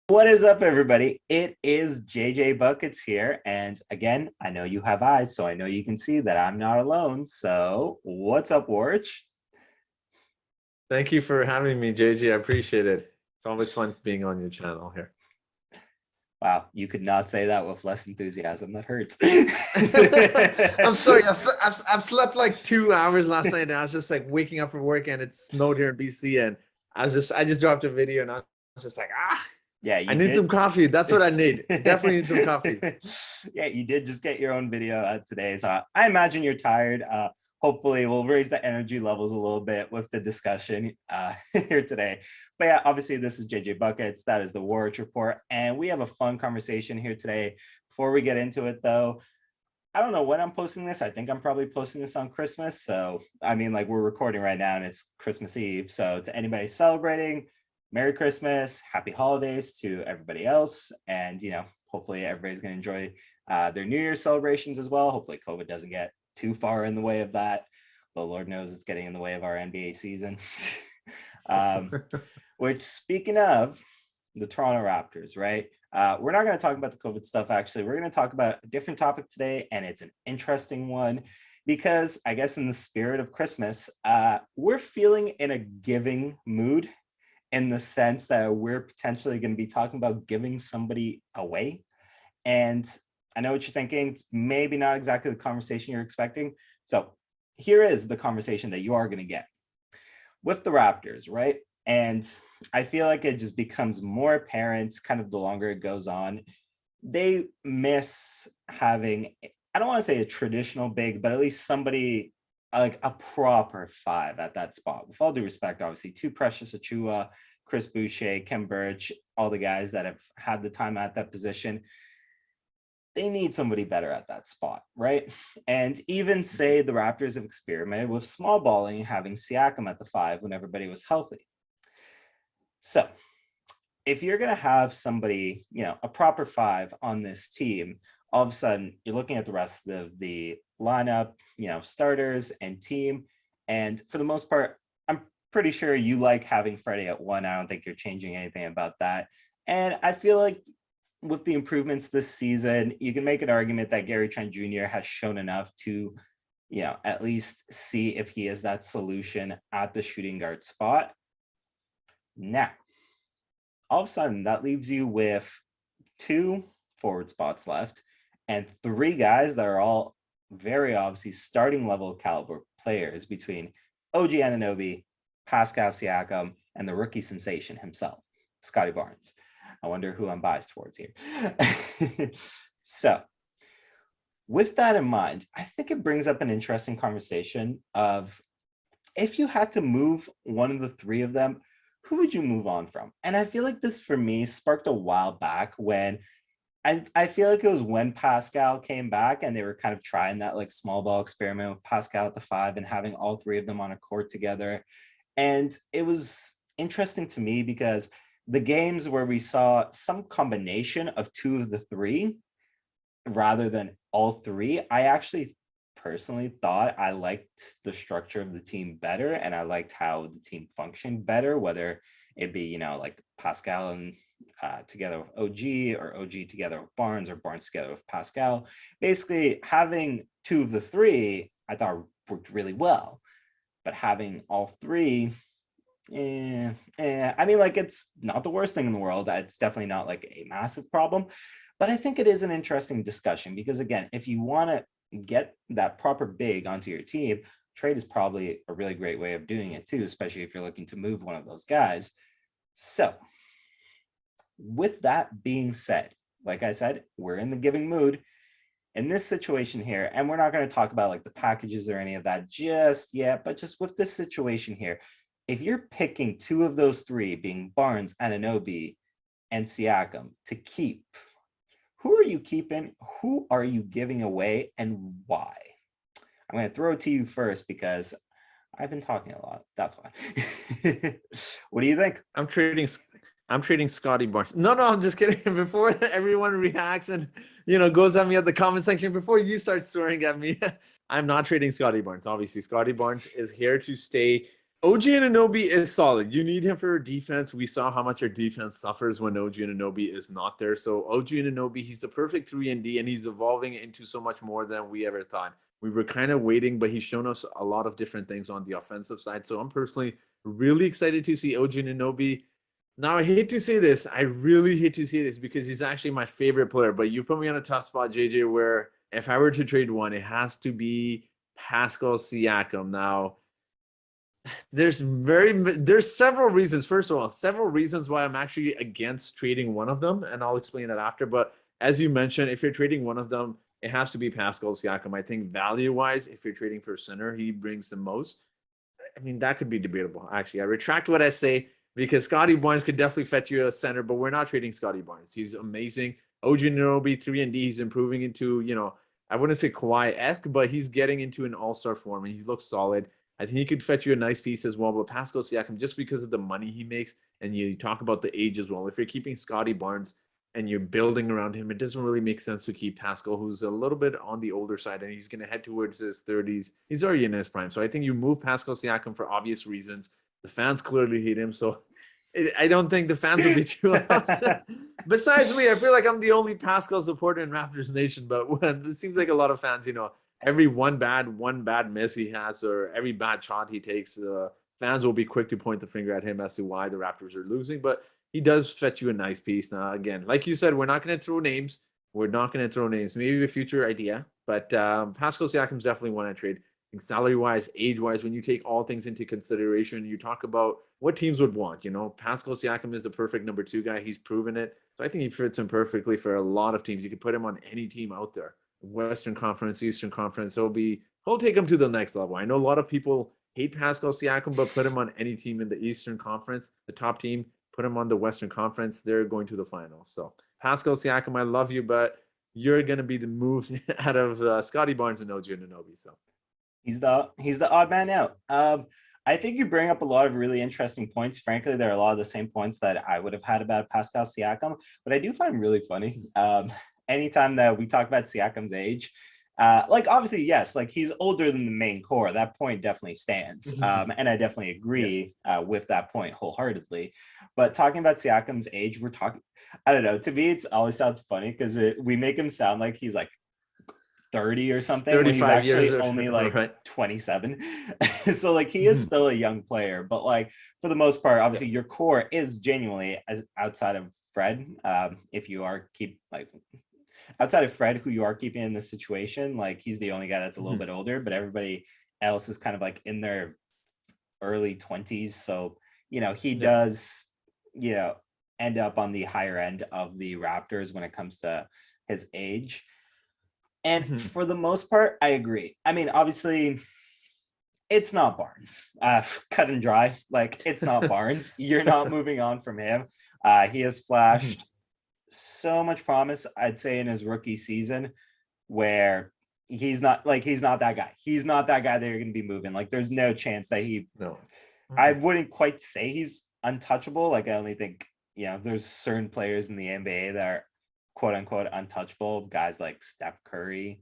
What is up, everybody? It is JJ Buckets here. And again, I know you have eyes, so I know you can see that I'm not alone. So, what's up, Waraich? Thank you for having me, JJ. I appreciate it. It's always fun being on your channel here. Wow, you could not say that with less enthusiasm. That hurts. I'm sorry. I've slept like 2 hours last night, and I was just like waking up from work, and it snowed here in BC, and I just dropped a video, and I was just like, Yeah, I you need did. some coffee. That's what I need. Definitely need some coffee. Yeah, you did just get your own video today. So I imagine you're tired. Hopefully we'll raise the energy levels a little bit with the discussion here today. But yeah, obviously this is JJ Buckets. That is the Waraich Report. And we have a fun conversation here today. Before we get into it though, I don't know when I'm posting this. I think I'm probably posting this on Christmas. So, I mean, like we're recording right now and it's Christmas Eve. So to anybody celebrating, Merry Christmas, Happy Holidays to everybody else. And, hopefully everybody's going to enjoy their New Year's celebrations as well. Hopefully COVID doesn't get too far in the way of that. Though Lord knows it's getting in the way of our NBA season. Which, speaking of the Toronto Raptors, right? We're not going to talk about the COVID stuff, actually. We're going to talk about a different topic today, and it's an interesting one because I guess in the spirit of Christmas, we're feeling in a giving mood in the sense that we're potentially going to be talking about giving somebody away. And I know what you're thinking. It's maybe not exactly the conversation you're expecting. So here is the conversation that you are going to get with the Raptors, right? And I feel like it just becomes more apparent kind of the longer it goes on. They miss having, I don't want to say a traditional big, but at least somebody like a proper five at that spot. With all due respect, obviously, to Precious Achiuwa, Chris Boucher, Kem Birch, all the guys that have had the time at that position, they need somebody better at that spot, right? And even say the Raptors have experimented with small balling, having Siakam at the five when everybody was healthy. So if you're going to have somebody, a proper five on this team, all of a sudden you're looking at the rest of the lineup, starters and team. And for the most part, I'm pretty sure you like having Freddie at one. I don't think you're changing anything about that. And I feel like with the improvements this season, you can make an argument that Gary Trent Jr. has shown enough to, at least see if he is that solution at the shooting guard spot. Now, all of a sudden, that leaves you with 2 forward spots left and 3 guys that are all very obviously starting level caliber players between OG Anunoby, Pascal Siakam, and the rookie sensation himself, Scotty Barnes. I wonder who I'm biased towards here. So with that in mind, I think it brings up an interesting conversation of if you had to move one of the 3 of them, who would you move on from? And I feel like this for me sparked a while back when I feel like it was when Pascal came back and they were kind of trying that like small ball experiment with Pascal at the 5 and having all 3 of them on a court together. And it was interesting to me because the games where we saw some combination of 2 of the 3 rather than all 3, I actually personally thought I liked the structure of the team better and I liked how the team functioned better, whether it be, like Pascal and together with OG or OG together with Barnes or Barnes together with Pascal. Basically, having 2 of the 3, I thought worked really well, but having all 3, I mean, like, it's not the worst thing in the world. It's definitely not like a massive problem, but I think it is an interesting discussion because, again, if you want to get that proper big onto your team, trade is probably a really great way of doing it too, especially if you're looking to move one of those guys. So with that being said, like I said, we're in the giving mood in this situation here, and we're not going to talk about like the packages or any of that just yet, but just with this situation here, if you're picking 2 of those 3 being Barnes, Anunoby, and Siakam to keep, who are you keeping? Who are you giving away and why? I'm going to throw it to you first because I've been talking a lot. That's why. What do you think? I'm trading Scotty Barnes. No, I'm just kidding. Before everyone reacts and goes at me at the comment section, before you start swearing at me, I'm not trading Scotty Barnes. Obviously, Scotty Barnes is here to stay OG Anunoby is solid. You need him for defense. We saw how much our defense suffers when OG Anunoby is not there. So OG Anunoby, he's the perfect 3 and D, and he's evolving into so much more than we ever thought. We were kind of waiting, but he's shown us a lot of different things on the offensive side. So I'm personally really excited to see OG Anunoby. Now, I hate to say this. I really hate to say this because he's actually my favorite player, but you put me on a tough spot, JJ, where if I were to trade one, it has to be Pascal Siakam. Now, there's several reasons. First of all, several reasons why I'm actually against trading one of them, and I'll explain that after. But as you mentioned, if you're trading one of them, it has to be Pascal Siakam. I think value-wise, if you're trading for a center, he brings the most. I mean, that could be debatable. Actually, I retract what I say because Scotty Barnes could definitely fetch you a center, but we're not trading Scotty Barnes. He's amazing. OG Anunoby 3 and D. He's improving into, I wouldn't say Kawhi-esque, but he's getting into an all-star form and he looks solid. I think he could fetch you a nice piece as well. But Pascal Siakam, just because of the money he makes, and you talk about the age as well. If you're keeping Scotty Barnes and you're building around him, it doesn't really make sense to keep Pascal, who's a little bit on the older side, and he's going to head towards his 30s. He's already in his prime. So I think you move Pascal Siakam for obvious reasons. The fans clearly hate him. So I don't think the fans will be too upset. Besides me, I feel like I'm the only Pascal supporter in Raptors Nation, but it seems like a lot of fans, every one bad miss he has or every bad shot he takes, fans will be quick to point the finger at him as to why the Raptors are losing. But he does fetch you a nice piece. Now, again, like you said, we're not going to throw names. Maybe a future idea, but Pascal Siakam's definitely one I trade. Salary-wise, age-wise, when you take all things into consideration, you talk about what teams would want. Pascal Siakam is the perfect number 2 guy. He's proven it. So I think he fits in perfectly for a lot of teams. You could put him on any team out there. Western Conference, Eastern Conference. He'll take him to the next level. I know a lot of people hate Pascal Siakam, but put him on any team in the Eastern Conference, the top team, put him on the Western Conference, they're going to the finals. So Pascal Siakam, I love you, but you're going to be the move out of Scotty Barnes and OG Anunoby. So He's the odd man out. I think you bring up a lot of really interesting points. Frankly, there are a lot of the same points that I would have had about Pascal Siakam, but I do find really funny. Anytime that we talk about Siakam's age, obviously, yes, he's older than the main core. That point definitely stands. And I definitely agree with that point wholeheartedly. But talking about Siakam's age, I don't know, to me, it always sounds funny because we make him sound like he's 30 or something when he's actually only right. 27. So he is still a young player, but for the most part, obviously your core is genuinely, as outside of Fred, if you are outside of Fred, who you are keeping in this situation, he's the only guy that's a little bit older, but everybody else is kind of in their early 20s. So he does end up on the higher end of the Raptors when it comes to his age. And for the most part, I agree. I mean, obviously, it's not Barnes. Cut and dry. It's not Barnes. You're not moving on from him. He has flashed so much promise, I'd say, in his rookie season, where he's not that guy. He's not that guy that you're going to be moving. There's no chance that I wouldn't quite say he's untouchable. I only think, there's certain players in the NBA that are quote unquote untouchable, guys like Steph Curry.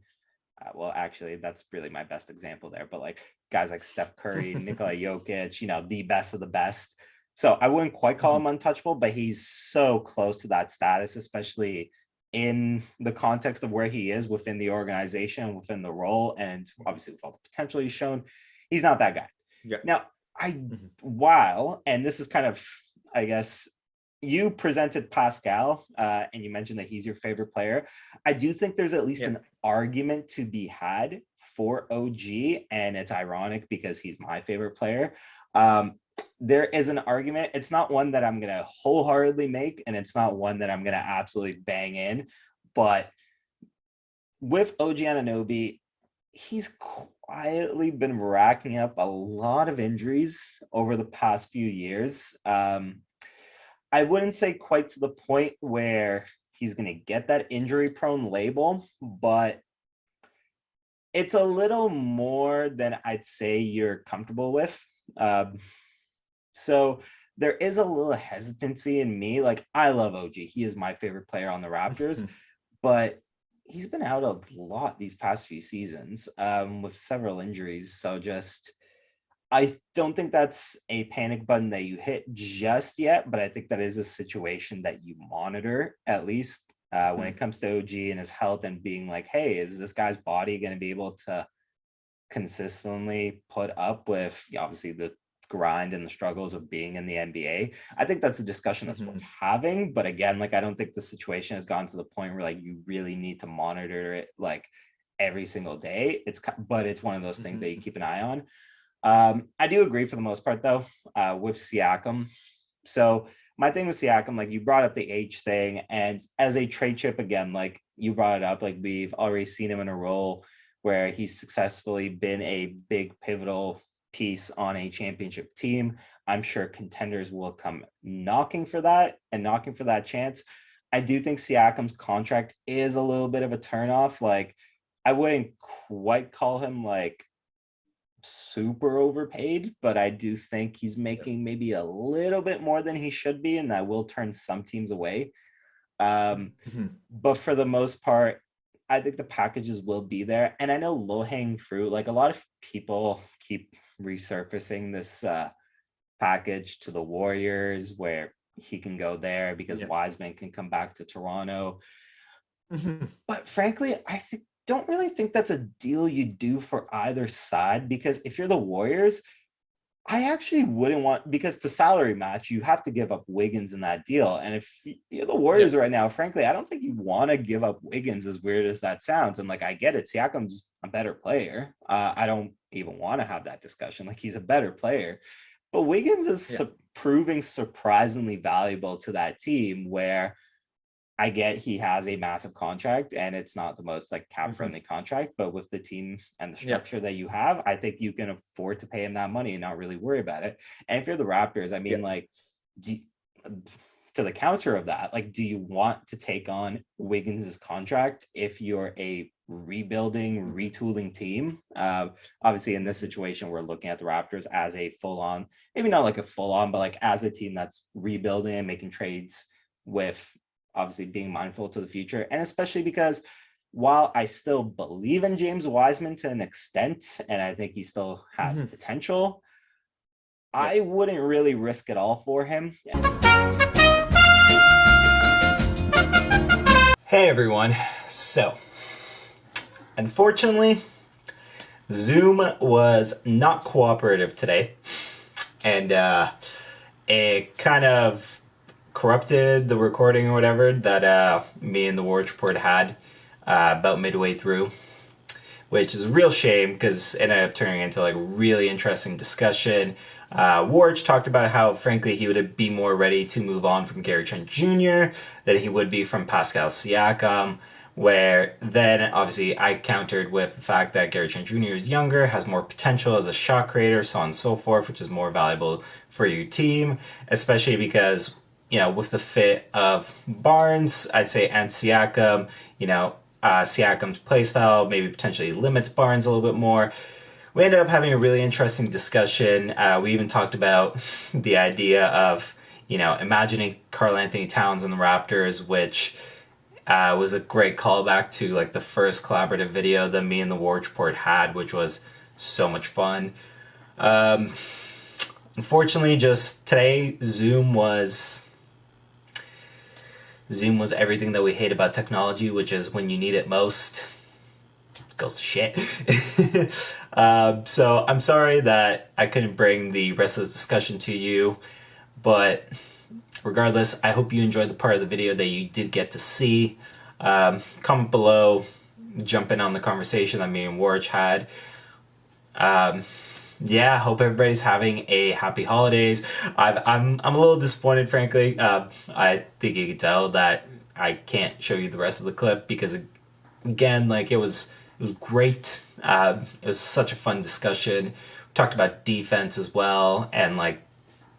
Well, actually, that's really my best example there, but guys like Steph Curry, Nikola Jokic, the best of the best. So I wouldn't quite call him untouchable, but he's so close to that status, especially in the context of where he is within the organization, within the role, and obviously with all the potential he's shown. He's not that guy. Yeah. Now, while, and this is kind of, I guess, you presented Pascal and you mentioned that he's your favorite player. I do think there's at least an argument to be had for OG, and it's ironic because he's my favorite player. There is an argument. It's not one that I'm going to wholeheartedly make, and it's not one that I'm going to absolutely bang in. But with OG Anunoby, he's quietly been racking up a lot of injuries over the past few years. I wouldn't say quite to the point where he's going to get that injury prone label, but it's a little more than I'd say you're comfortable with. So there is a little hesitancy in me. I love OG. He is my favorite player on the Raptors, but he's been out a lot these past few seasons with several injuries. So I don't think that's a panic button that you hit just yet, but I think that is a situation that you monitor at least when it Mhm. comes to OG and his health and being like, hey, is this guy's body going to be able to consistently put up with obviously the grind and the struggles of being in the NBA? I think that's a discussion that's worth Mhm. having. But again, like I don't think the situation has gotten to the point where like you really need to monitor it like every single day. But it's one of those things that you Mhm. keep an eye on. I do agree for the most part though, with Siakam. So my thing with Siakam, like you brought up the age thing, and as a trade chip again, like you brought it up, like we've already seen him in a role where he's successfully been a big pivotal piece on a championship team. I'm sure contenders will come knocking for that and knocking for that chance. I do think Siakam's contract is a little bit of a turnoff. Like I wouldn't quite call him like super overpaid, but I do think he's Yep. making maybe a little bit more than he should be, and that will turn some teams away. Um, Mhm. but for the most part, I think the packages will be there. And I know low hanging fruit, like a lot of people keep resurfacing this package to the Warriors where he can go there because Yeah. Wiseman can come back to Toronto. Mhm. But frankly, don't really think that's a deal you do for either side because if you're the Warriors, I actually wouldn't want because to salary match, you have to give up Wiggins in that deal. And if you're the Yeah. Warriors right now, frankly, I don't think you want to give up Wiggins as weird as that sounds. And like, I get it. Siakam's a better player. I don't even want to have that discussion. Like, he's a better player. But Wiggins is Yeah. proving surprisingly valuable to that team where I get he has a massive contract and it's not the most like cap Mhm. friendly contract, but with the team and the Yeah. structure that you have, I think you can afford to pay him that money and not really worry about it. And if you're the Raptors, I Yeah. mean, like, do, to the counter of that, like, do you want to take on Wiggins' contract if you're a rebuilding, Mhm. retooling team? Obviously, in this Mhm. situation, we're looking at the Raptors as a full on, maybe not like a full on, but like as a team that's rebuilding and making trades with obviously being mindful to the future. And especially because while I still believe in James Wiseman to an extent, and I think he still has Mhm. potential, Yeah. I wouldn't really risk it all for him. Hey everyone. So, unfortunately, Zoom was not cooperative today, and it kind of corrupted the recording or whatever that me and the Waraich Report had about midway through, which is a real shame because it ended up turning into like really interesting discussion. Waraich talked about how, frankly, he would be more ready to move on from Gary Trent Jr. than he would be from Pascal Siakam. Where then, obviously, I countered with the fact that Gary Trent Jr. is younger, has more potential as a shot creator, so on and so forth, which is more valuable for your team, especially because with the fit of Barnes, I'd say, and Siakam, Siakam's playstyle maybe potentially limits Barnes a little bit more. We ended up having a really interesting discussion. We even talked about the idea of, imagining Karl Anthony Towns and the Raptors, which was a great callback to like the first collaborative video that me and the Waraich Report had, which was so much fun. Unfortunately, just today, Zoom was everything that we hate about technology, which is when you need it most, it goes to shit. So I'm sorry that I couldn't bring the rest of this discussion to you, but regardless, I hope you enjoyed the part of the video that you did get to see. Comment below, jump in on the conversation that me and Waraich had. Yeah, hope everybody's having a happy holidays. I'm a little disappointed, frankly. I think you can tell that I can't show you the rest of the clip because, again, like it was great. It was such a fun discussion. We talked about defense as well, and like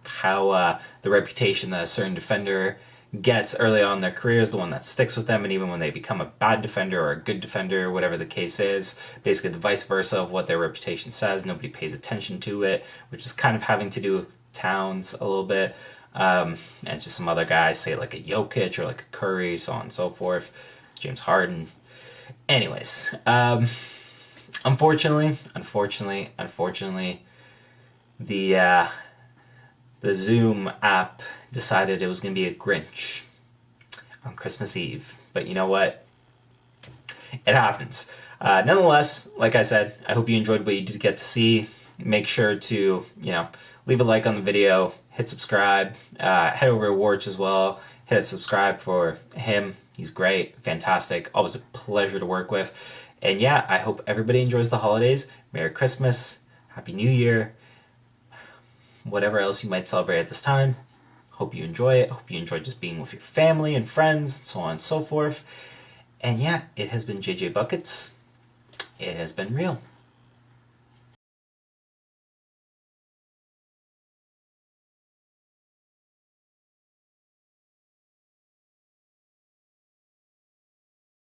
how the reputation that a certain defender gets early on in their career is the one that sticks with them, and even when they become a bad defender or a good defender, whatever the case is, basically the vice versa of what their reputation says, nobody pays attention to it, which is kind of having to do with Towns a little bit, and just some other guys, say like a Jokic or like a Curry, so on and so forth, James Harden. Anyways, unfortunately, the Zoom app decided it was going to be a Grinch on Christmas Eve. But you know what? It happens. Nonetheless, like I said, I hope you enjoyed what you did get to see. Make sure to, leave a like on the video, hit subscribe, head over to Waraich as well, hit subscribe for him. He's great, fantastic, always a pleasure to work with. And yeah, I hope everybody enjoys the holidays. Merry Christmas, Happy New Year, whatever else you might celebrate at this time. Hope you enjoy it. Hope you enjoy just being with your family and friends, so on and so forth. And yeah, it has been JJ Buckets. It has been real.